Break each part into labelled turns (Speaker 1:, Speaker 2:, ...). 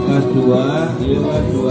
Speaker 1: kelas 2, yuk kelas 2.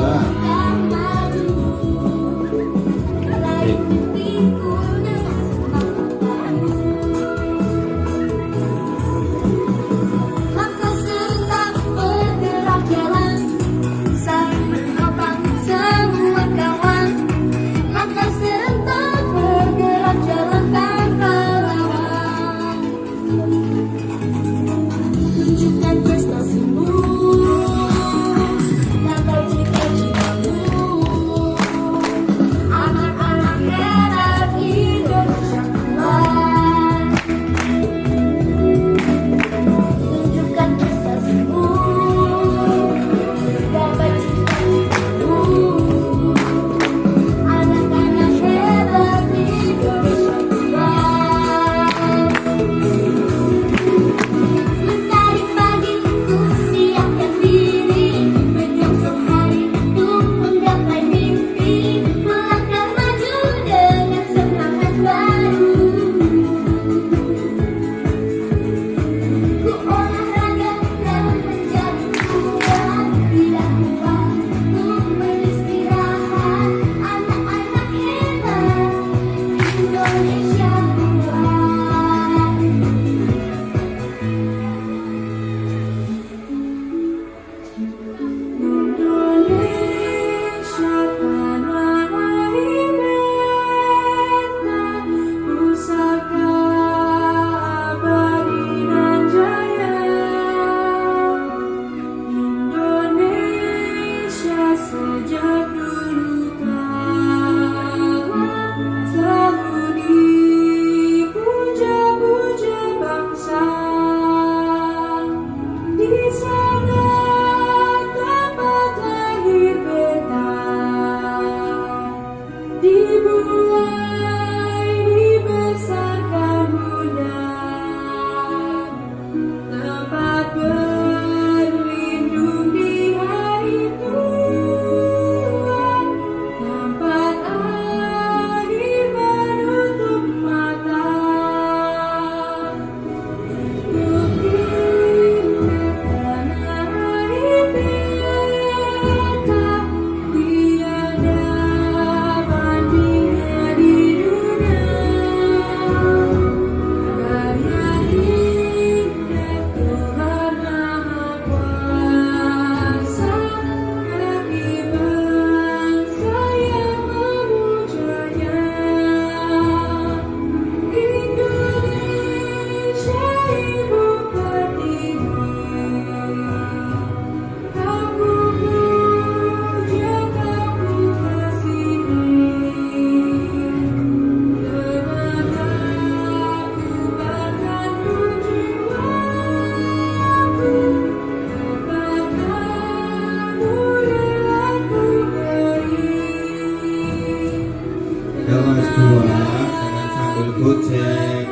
Speaker 1: Kelas 2 jangan sambil gojek.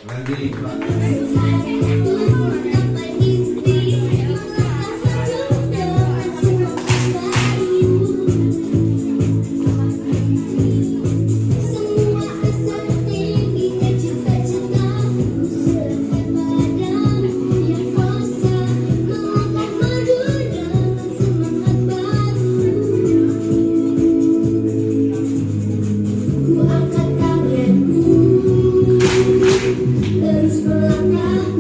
Speaker 1: Lagi
Speaker 2: terus melangkah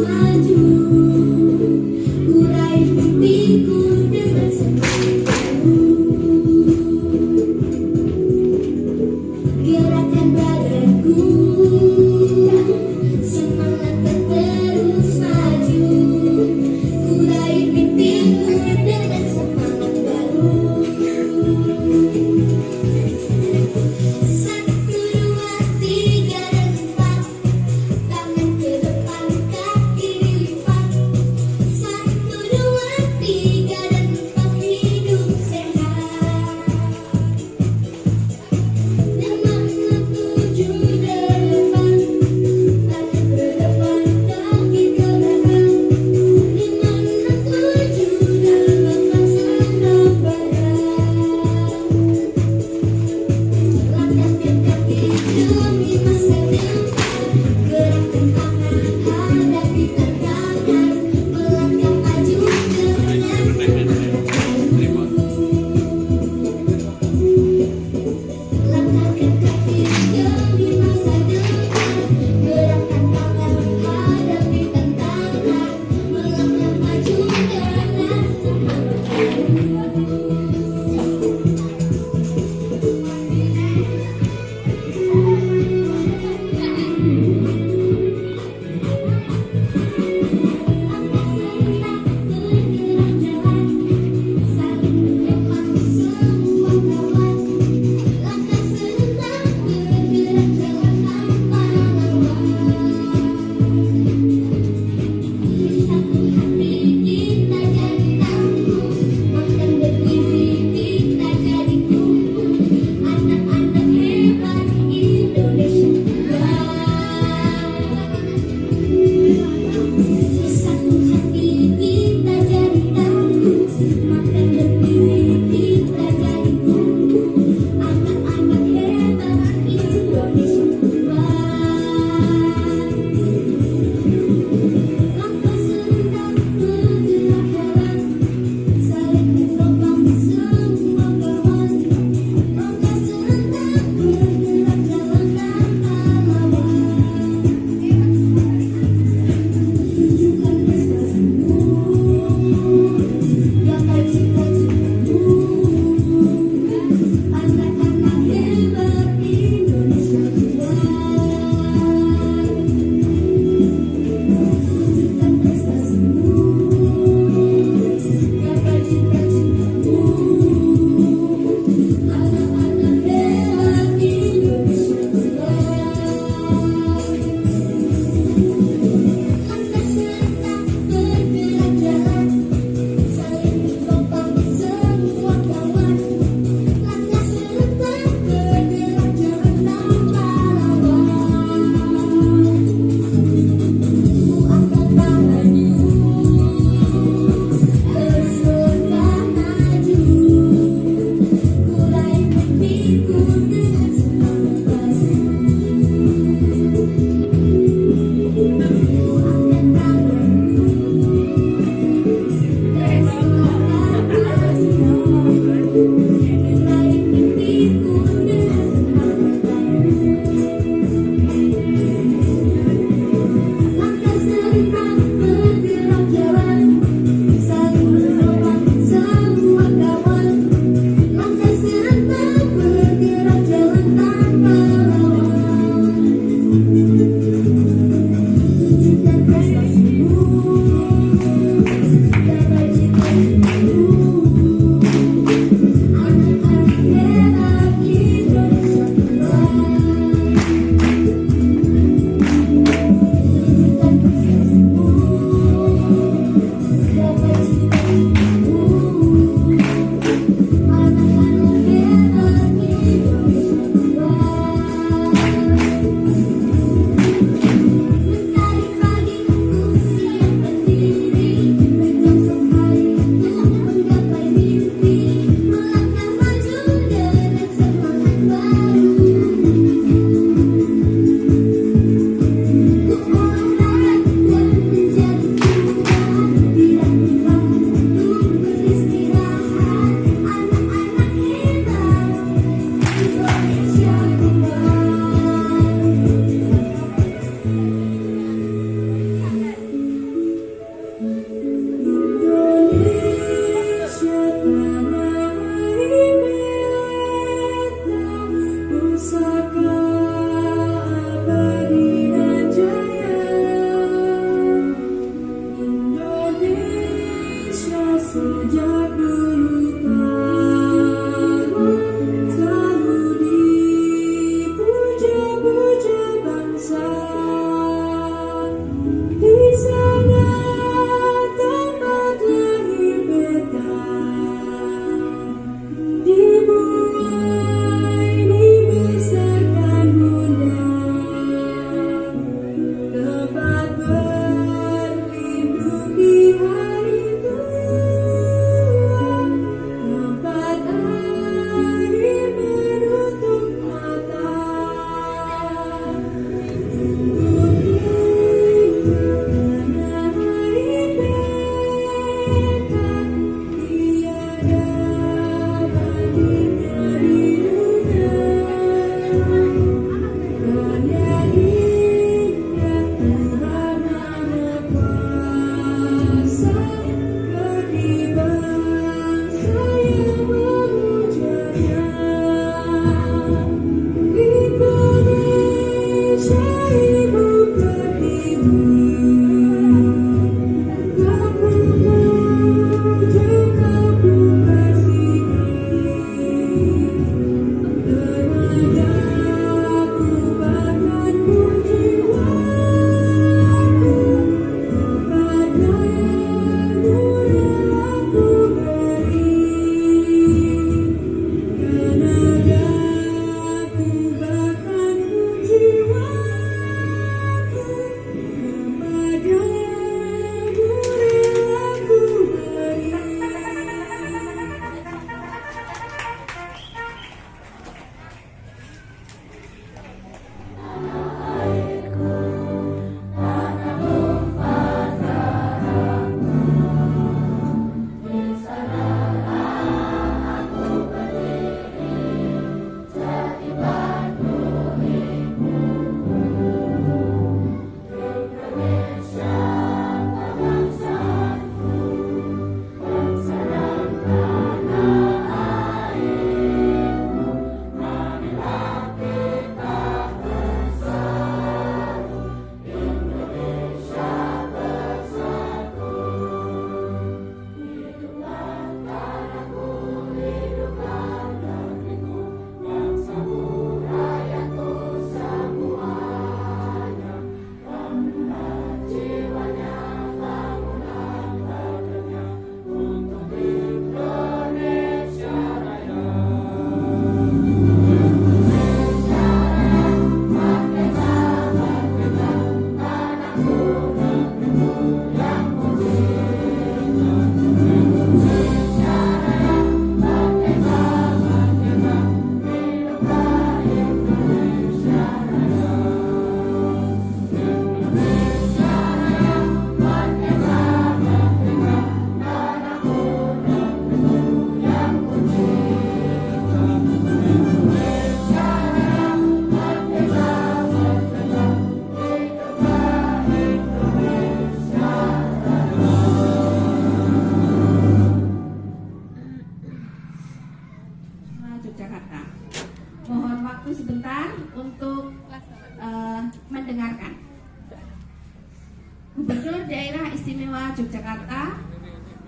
Speaker 2: Gubernur Daerah Istimewa Yogyakarta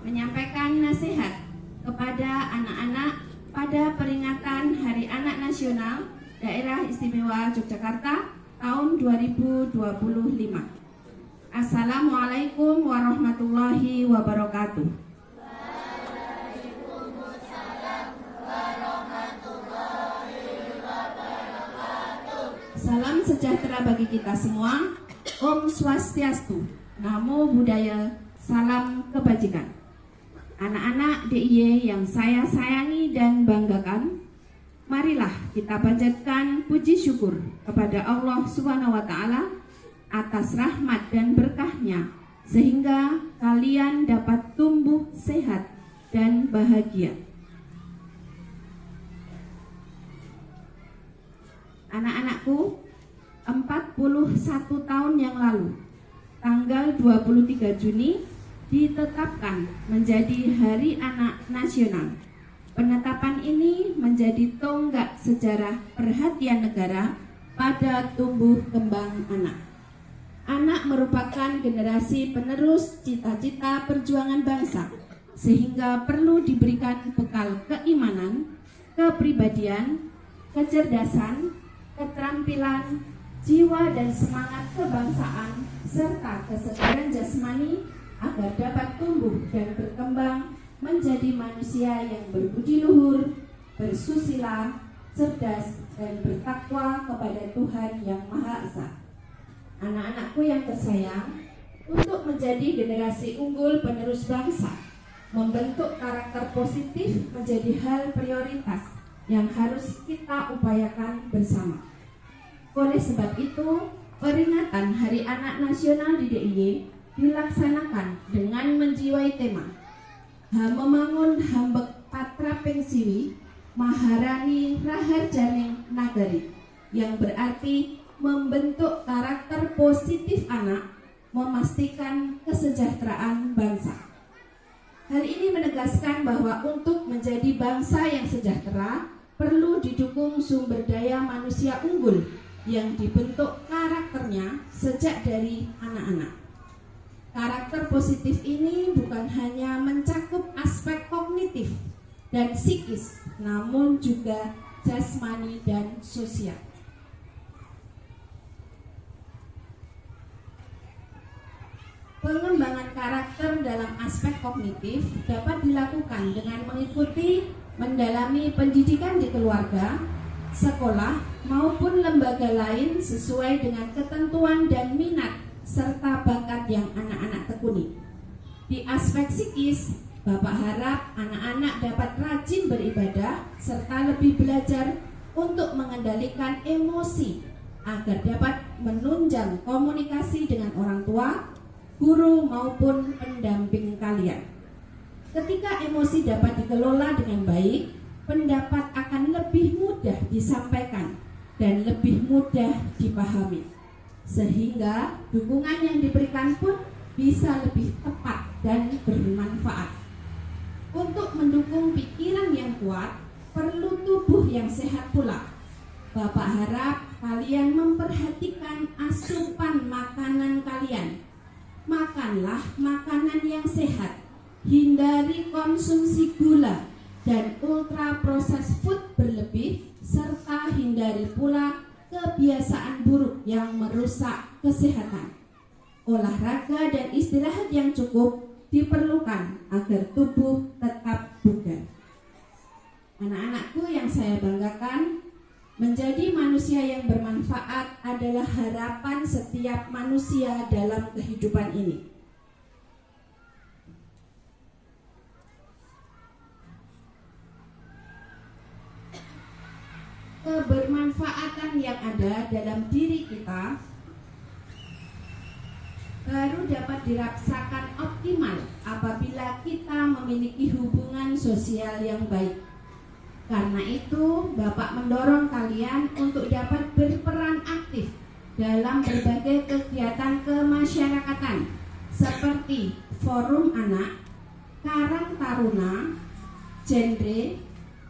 Speaker 2: menyampaikan nasihat kepada anak-anak pada peringatan Hari Anak Nasional Daerah Istimewa Yogyakarta tahun 2025. Assalamualaikum warahmatullahi wabarakatuh. Salam sejahtera bagi kita semua. Om Swastiastu. Namo Buddhaya, salam kebajikan. Anak-anak DIY yang saya sayangi dan banggakan, marilah kita panjatkan puji syukur kepada Allah Subhanahu wa Ta'ala atas rahmat dan berkahnya, sehingga kalian dapat tumbuh sehat dan bahagia. Anak-anakku, 41 tahun yang lalu, tanggal 23 Juni ditetapkan menjadi Hari Anak Nasional. Penetapan ini menjadi tonggak sejarah perhatian negara pada tumbuh kembang anak. Anak merupakan generasi penerus cita-cita perjuangan bangsa, sehingga perlu diberikan bekal keimanan, kepribadian, kecerdasan, keterampilan, jiwa dan semangat kebangsaan, serta kesegaran jasmani agar dapat tumbuh dan berkembang menjadi manusia yang berbudi luhur, bersusila, cerdas, dan bertakwa kepada Tuhan Yang Maha Esa. Anak-anakku yang tersayang, untuk menjadi generasi unggul penerus bangsa, membentuk karakter positif menjadi hal prioritas yang harus kita upayakan bersama. Oleh sebab itu, peringatan Hari Anak Nasional di DIY dilaksanakan dengan menjiwai tema Memangun Hambek Patra Pengsiwi Maharani Raharjaning Nagari, yang berarti membentuk karakter positif anak, memastikan kesejahteraan bangsa. Hal ini menegaskan bahwa untuk menjadi bangsa yang sejahtera perlu didukung sumber daya manusia unggul yang dibentuk karakternya sejak dari anak-anak. Karakter positif ini bukan hanya mencakup aspek kognitif dan psikis, namun juga jasmani dan sosial. Pengembangan karakter dalam aspek kognitif dapat dilakukan dengan mengikuti mendalami pendidikan di keluarga, sekolah, maupun lembaga lain sesuai dengan ketentuan dan minat serta bakat yang anak-anak tekuni. Di aspek psikis, Bapak harap anak-anak dapat rajin beribadah serta lebih belajar untuk mengendalikan emosi agar dapat menunjang komunikasi dengan orang tua, guru maupun pendamping kalian. Ketika emosi dapat dikelola dengan baik, pendapat akan lebih mudah disampaikan dan lebih mudah dipahami, sehingga dukungan yang diberikan pun bisa lebih tepat dan bermanfaat. Untuk mendukung pikiran yang kuat, perlu tubuh yang sehat pula. Bapak harap kalian memperhatikan asupan makanan kalian. Makanlah makanan yang sehat, hindari konsumsi gula dan ultra processed food berlebih, serta hindari pula kebiasaan buruk yang merusak kesehatan. Olahraga dan istirahat yang cukup diperlukan agar tubuh tetap bugar. Anak-anakku yang saya banggakan, menjadi manusia yang bermanfaat adalah harapan setiap manusia dalam kehidupan ini. Kebermanfaatan yang ada dalam diri kita baru dapat dirasakan optimal apabila kita memiliki hubungan sosial yang baik. Karena itu, Bapak mendorong kalian untuk dapat berperan aktif dalam berbagai kegiatan kemasyarakatan seperti Forum Anak, Karang Taruna, Genre,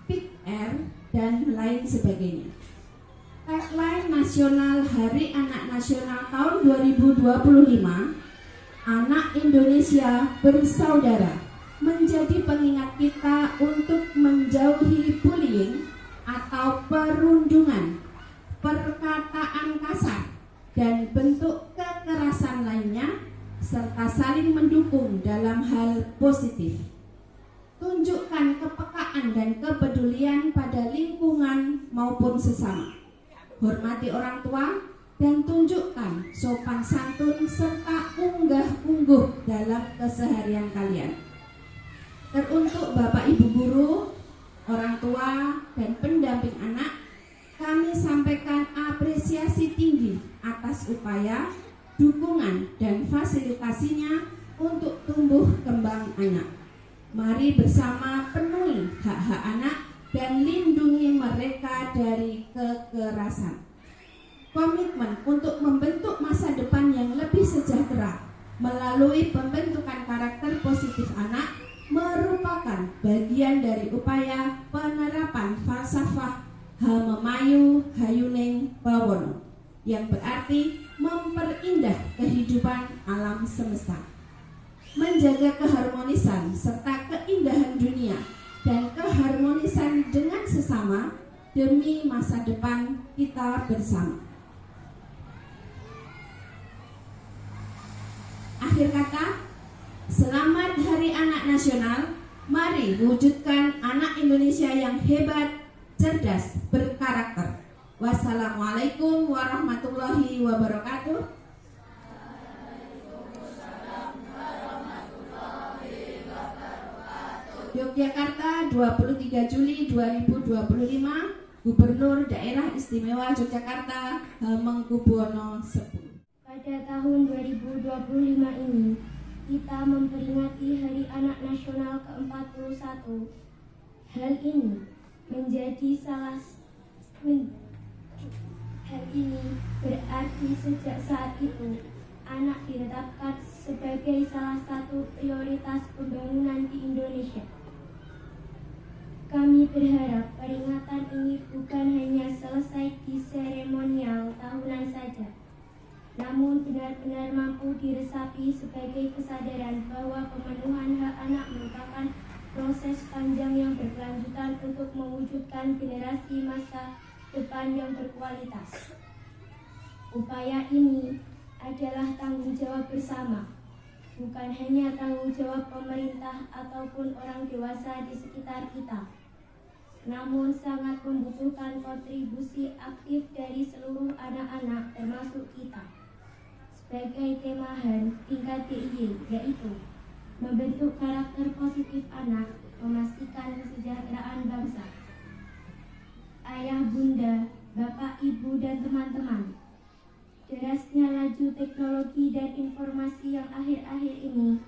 Speaker 2: PIKR, dan lain sebagainya. Tagline nasional Hari Anak Nasional tahun 2025, Anak Indonesia Bersaudara, menjadi pengingat kita untuk menjauhi bullying atau perundungan, perkataan kasar, dan bentuk kekerasan lainnya, serta saling mendukung dalam hal positif. Tunjukkan kepekaan dan kepedulian pada lingkungan maupun sesama. Hormati orang tua dan tunjukkan sopan santun serta unggah-ungguh dalam keseharian kalian. Teruntuk Bapak Ibu guru, orang tua, dan pendamping anak, kami sampaikan apresiasi tinggi atas upaya, dukungan, dan fasilitasinya untuk tumbuh kembang anak. Mari bersama penuhi hak-hak anak dan lindungi mereka dari kekerasan. Komitmen untuk membentuk masa depan yang lebih sejahtera melalui pembentukan karakter positif anak merupakan bagian dari upaya penerapan falsafah Hamemayu Hayuning Bawono yang berarti memperindah kehidupan alam semesta, menjaga keharmonisan serta keindahan dunia dan keharmonisan dengan sesama demi masa depan kita bersama. Akhir kata, selamat Hari Anak Nasional. Mari wujudkan anak Indonesia yang hebat, cerdas, berkarakter. Wassalamualaikum warahmatullahi wabarakatuh. Yogyakarta, 23 Juli 2025, Gubernur Daerah Istimewa Yogyakarta Hamengkubuwono X.
Speaker 3: Pada tahun 2025 ini, kita memperingati Hari Anak Nasional ke-41. Hal ini berarti sejak saat itu, anak ditetapkan sebagai salah satu prioritas pembangunan di Indonesia. Kami berharap peringatan ini bukan hanya selesai di seremonial tahunan saja, namun benar-benar mampu diresapi sebagai kesadaran bahwa pemenuhan hak anak merupakan proses panjang yang berkelanjutan untuk mewujudkan generasi masa depan yang berkualitas. Upaya ini adalah tanggung jawab bersama, bukan hanya tanggung jawab pemerintah ataupun orang dewasa di sekitar kita, namun sangat membutuhkan kontribusi aktif dari seluruh anak-anak termasuk kita. Sebagai temahan tingkat DIY, yaitu membentuk karakter positif anak, memastikan kesejahteraan bangsa. Ayah, bunda, bapak, ibu, dan teman-teman, derasnya laju teknologi dan informasi yang akhir-akhir ini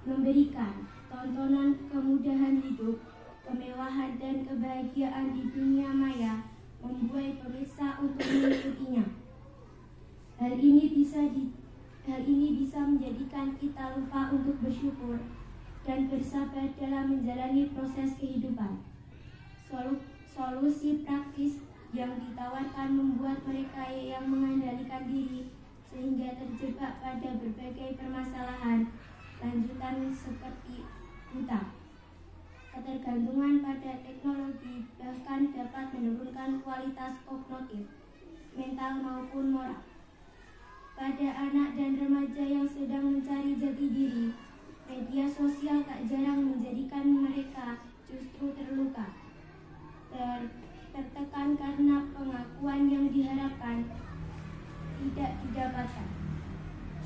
Speaker 3: memberikan tontonan kemudahan hidup, kemewahan, dan kebahagiaan di dunia maya membuat pemirsa untuk mengikutinya. Hal ini bisa menjadikan kita lupa untuk bersyukur dan bersabar dalam menjalani proses kehidupan. Solusi praktis yang ditawarkan membuat mereka yang mengandalkan diri sehingga terjebak pada berbagai permasalahan lanjutan seperti hutang. Ketergantungan pada teknologi bahkan dapat menurunkan kualitas kognitif, mental maupun moral. Pada anak dan remaja yang sedang mencari jati diri, media sosial tak jarang menjadikan mereka justru terluka, tertekan karena pengakuan yang diharapkan tidak didapatkan.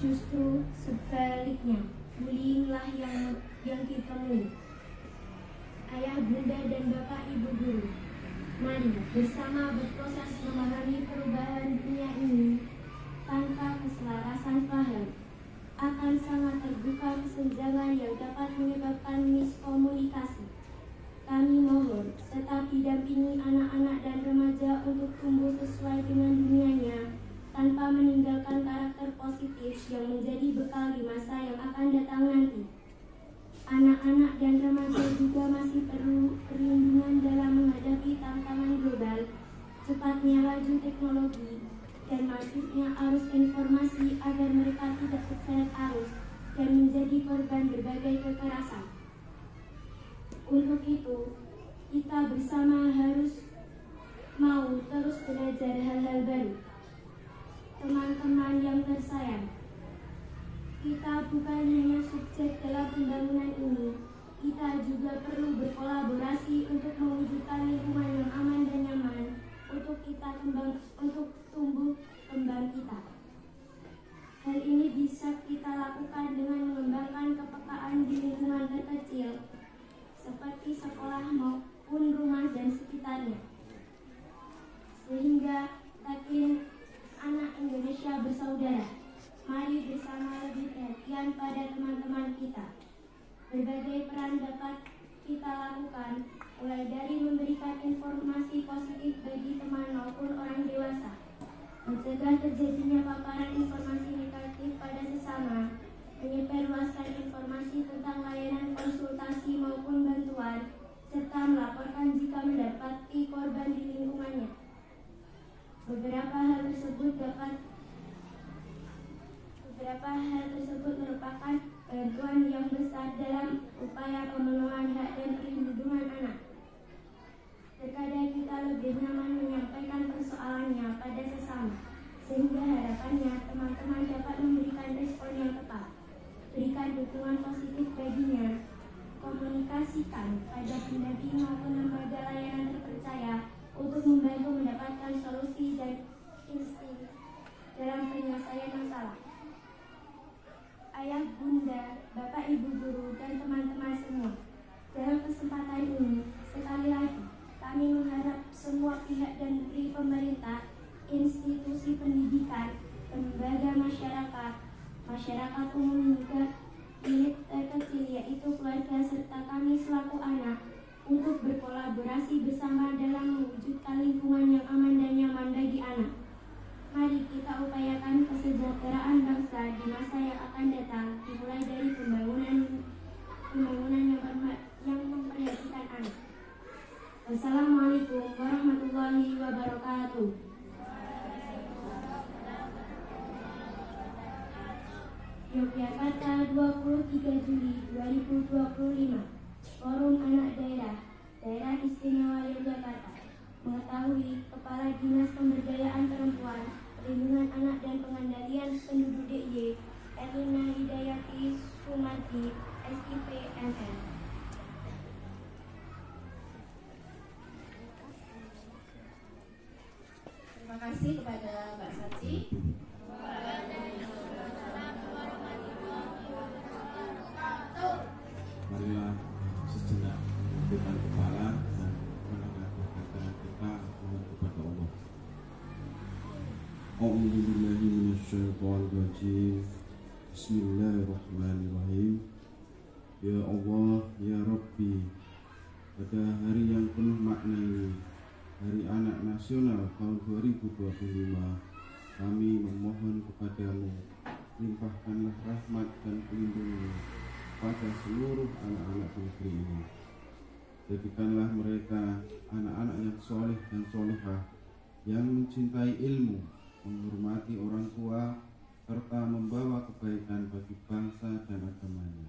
Speaker 3: Justru sebaliknya, bullyinglah yang ditemui. Ayah, bunda, dan bapak, ibu guru, mari bersama berproses memahami perubahan dunia ini. Tanpa keselarasan paham, akan sangat terbuka kesenjangan yang dapat menyebabkan miskomunikasi. Kami mohon tetap didampingi anak-anak dan remaja untuk tumbuh sesuai dengan dunianya, tanpa meninggalkan karakter positif yang menjadi bekal di masa yang akan datang nanti. Anak-anak dan remaja juga masih perlu perlindungan dalam menghadapi tantangan global, cepatnya laju teknologi, dan masifnya arus informasi agar mereka tidak terseret arus dan menjadi korban berbagai kekerasan. Untuk itu, kita bersama harus mau terus belajar hal-hal baru. Teman-teman yang tersayang, kita bukan hanya subjek dalam pembangunan ini, kita juga perlu berkolaborasi untuk mewujudkan lingkungan yang aman dan nyaman untuk tumbuh kembang kita. Hal ini bisa kita lakukan dengan mengembangkan kepekaan di lingkungan terkecil, seperti sekolah maupun rumah dan sekitarnya, sehingga makin anak Indonesia bersaudara. Mari bersama lebih perhatian pada teman-teman kita. Berbagai peran dapat kita lakukan, mulai dari memberikan informasi positif bagi teman maupun orang dewasa, mencegah terjadinya paparan informasi negatif pada sesama, menyebarluaskan informasi tentang layanan konsultasi maupun bantuan, serta melaporkan jika mendapati korban di lingkungannya. Beberapa hal tersebut merupakan bantuan yang besar dalam upaya pemenuhan hak dan perlindungan anak. Terkadang kita lebih nyaman menyampaikan persoalannya pada sesama, sehingga harapannya teman-teman dapat memberikan respon yang tepat, berikan dukungan positif baginya, komunikasikan pada pendamping maupun lembaga layanan terpercaya untuk membantu mendapatkan solusi dan insight dalam penyelesaian masalah. Ayah, bunda, bapak, ibu guru, dan teman-teman semua, dalam kesempatan ini, sekali lagi, kami mengharap semua pihak dan dari pemerintah, institusi pendidikan, lembaga masyarakat umum hingga unit terkecil yaitu keluarga serta kami selaku anak untuk berkolaborasi bersama dalam mewujudkan lingkungan yang aman dan nyaman bagi anak. Mari kita upayakan kesejahteraan bangsa di masa yang akan datang, dimulai dari pembangunan yang memperhatikan anak. Wassalamualaikum warahmatullahi wabarakatuh. Yogyakarta, 23 Juli 2025. Forum Anak Daerah Istimewa Yogyakarta. Mengetahui Kepala Dinas Pemberdayaan Perempuan, Perlindungan Anak dan Pengendalian Penduduk DIY, Erlina Hidayati Sumardi, SIP MM.
Speaker 2: Terima kasih kepada Mbak Saci.
Speaker 1: Marilah sejenak menundukkan kepala dan menengadahkan tangan kita mohon kepada Allah. A'udzubillahi minasyaitonir rajim. Bismillahirrahmanirrahim. Ya Allah, ya Rabbi, pada hari yang penuh makna ini, Hari Anak Nasional tahun 2025, kami memohon kepadamu, limpahkanlah rahmat dan pelindungmu pada seluruh anak-anak negeri ini. Jadikanlah mereka anak-anak yang soleh dan solehah, yang mencintai ilmu, menghormati orang tua, serta membawa kebaikan bagi bangsa dan agamanya.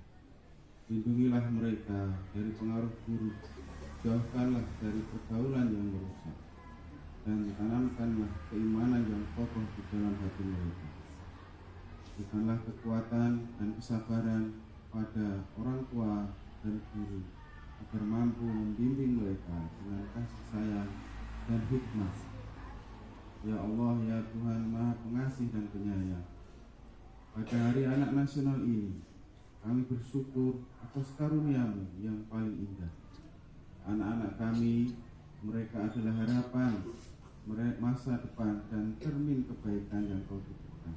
Speaker 1: Lindungilah mereka dari pengaruh buruk, jauhkanlah dari pergaulan yang merusak, dan tanamkanlah keimanan yang kokoh di dalam hati mereka. Berikanlah kekuatan dan kesabaran pada orang tua dan guru agar mampu membimbing mereka dengan kasih sayang dan hikmah. Ya Allah, ya Tuhan Maha Pengasih dan Penyayang, pada Hari Anak Nasional ini kami bersyukur atas karunia-Mu yang paling indah. Anak-anak kami, mereka adalah harapan masa depan dan cermin kebaikan yang Kau titipkan.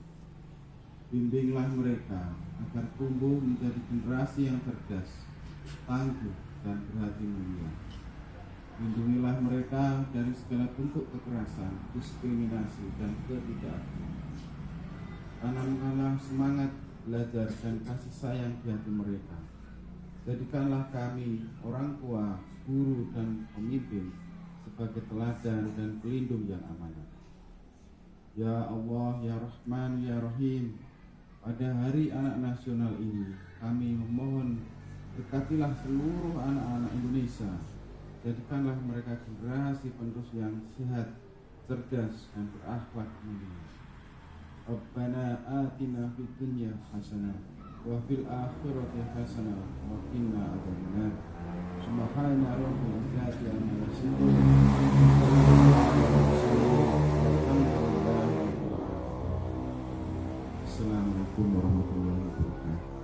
Speaker 1: Bimbinglah mereka agar tumbuh menjadi generasi yang cerdas, tangguh, dan berhati mulia. Lindungilah mereka dari segala bentuk kekerasan, diskriminasi, dan ketidakadilan. Tanamkanlah semangat belajar dan kasih sayang di hati mereka. Jadikanlah kami, orang tua, guru, dan pemimpin, sebagai teladan dan pelindung yang amanah. Ya Allah, ya Rahman, ya Rahim, pada Hari Anak Nasional ini kami memohon, berkatilah seluruh anak-anak Indonesia. Jadikanlah mereka generasi penerus yang sehat, cerdas, dan berakhlak mulia. Rabbana atina fid dunya hasanah wa fil akhirati hasanah wa qina adzabannar. Subhana rabbil izzati amma yasifun. Assalamualaikum warahmatullahi wabarakatuh.